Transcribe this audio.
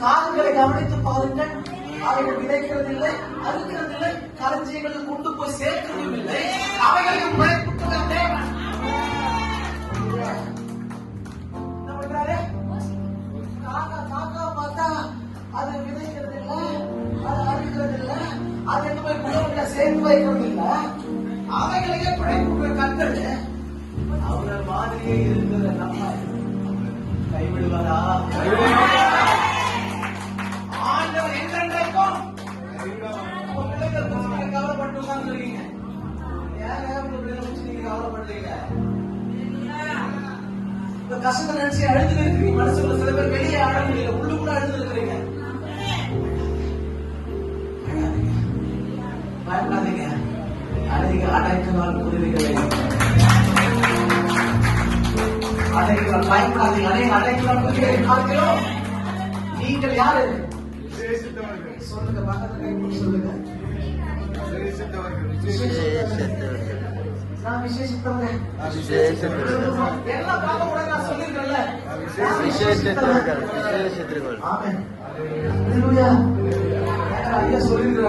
காதுகளை கவனித்து பாருங்கள். அவைகள் விதைக்கிறதில்லை, அறுக்கிறதில்லை, களஞ்சியங்களில் கொண்டு போய் சேர்க்கிறதும் இல்லை. அவைகளையும் பயன்படுத்துகிற தேவன் என்ன பண்றாரு? காக்கா பார்த்தா அது விதைக்கிறது இல்லை, அது அறுக்கிறது இல்லை, அது எங்க போய் குளத்துல சேர்த்து வைக்கிறது இல்லை. அவைகளையே பிழைப்புற கண்கள் அவர்கள் மாதிரியே இருக்கிற நம்ம கைவிடுவதா? ஆண்டவர் என்றென்றைக்கும் கவலைப்பட்டு உட்கார்ந்துருக்கீங்க. நீங்க கவலைப்படுறீங்க. இந்த கஷ்டத்தை நினைச்சு அழுது இருக்கிறீங்க. மனசுக்குள்ள சில பேர் வெளியே ஆட முடியல, உள்ளு கூட அழுது இருக்கிறீங்க. பயப்படாதீங்க. அதிக அடைக்கலால் குருவிகளை அடைக்கலால் பயப்படாதீங்க. அநேக அடைக்கலால் குருவிகளை பார்க்கிறோம். நீங்கள் யாரு? சொல்லுங்க, பக்கத்துல சொல்லுங்க. நான் விசேஷித்தவங்க. எல்லாம் பார்க்க கூட நான் சொல்லிருக்கேன்ல. ஆமென். ஹalleluya. ஐயா சொல்லிருக்கிறார்.